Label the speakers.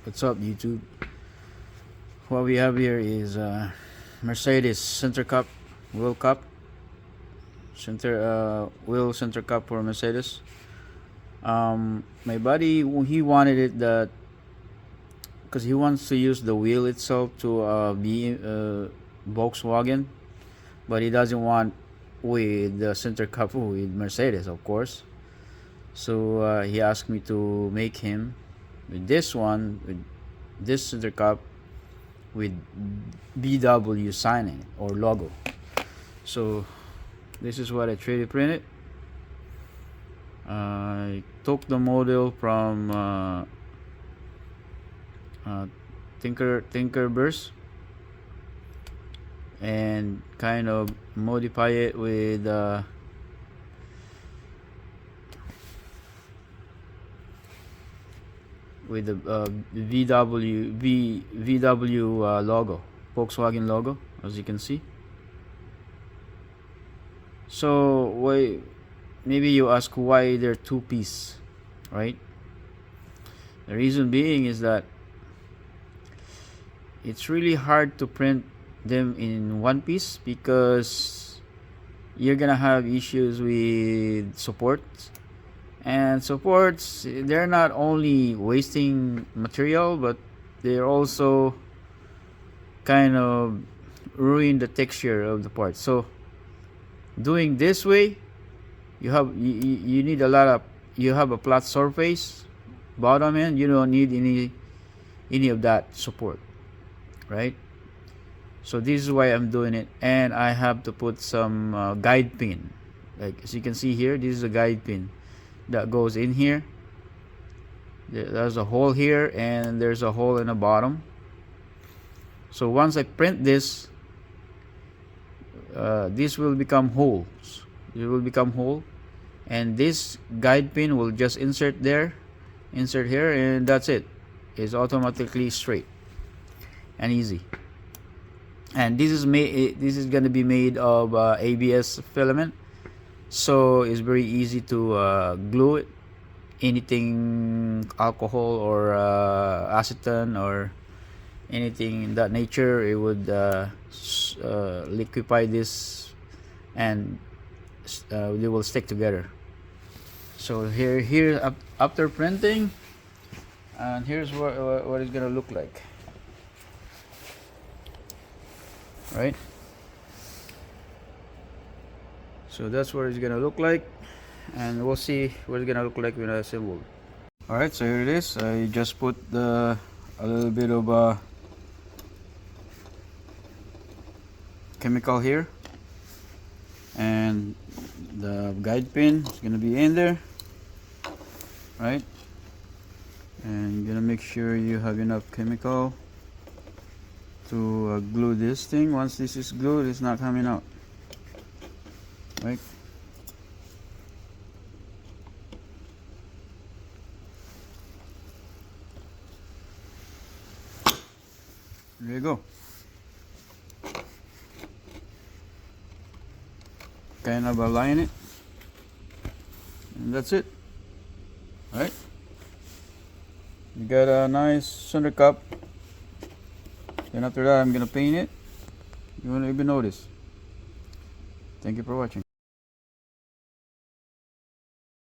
Speaker 1: What's up, YouTube? What we have here is Mercedes center cup, wheel cup, wheel center cup for Mercedes. My buddy, he wanted it that because he wants to use the wheel itself to be Volkswagen, but he doesn't want with the center cup with Mercedes, of course. So he asked me to make him with this one, with this center cup with BW signing or logo. So this is what I 3D printed. I took the model from Tinkerburst and kind of modify it with the VW logo, Volkswagen logo, as you can see. So maybe you ask why they're two-piece, right? The reason being is that it's really hard to print them in one piece because you're gonna have issues with supports. And supports, they're not only wasting material, but they're also kind of ruin the texture of the part. So doing this way, you need a lot of, you have a flat surface bottom end, you don't need any of that support, right? So this is why I'm doing it. And I have to put some guide pin, like as you can see here. This is a guide pin that goes in here. There's a hole here and there's a hole in the bottom. So once I print this, this will become holes. It will become hole, and this guide pin will just insert here, and that's it. It's automatically straight and easy. And this is going to be made of ABS filament. So it's very easy to glue it. Anything alcohol or acetone or anything in that nature, it would liquefy this, and they will stick together. So here after printing, and here's what it's gonna look like, right? So that's what it's gonna look like, and we'll see what it's gonna look like when I assemble it. Alright, so here it is. I just put a little bit of chemical here, and the guide pin is gonna be in there, right? And you're gonna make sure you have enough chemical to glue this thing. Once this is glued, it's not coming out, right? There you go. Kind of align it, and that's it. All right, you got a nice center cup. Then after that, I'm gonna paint it. You won't even notice. Thank you for watching.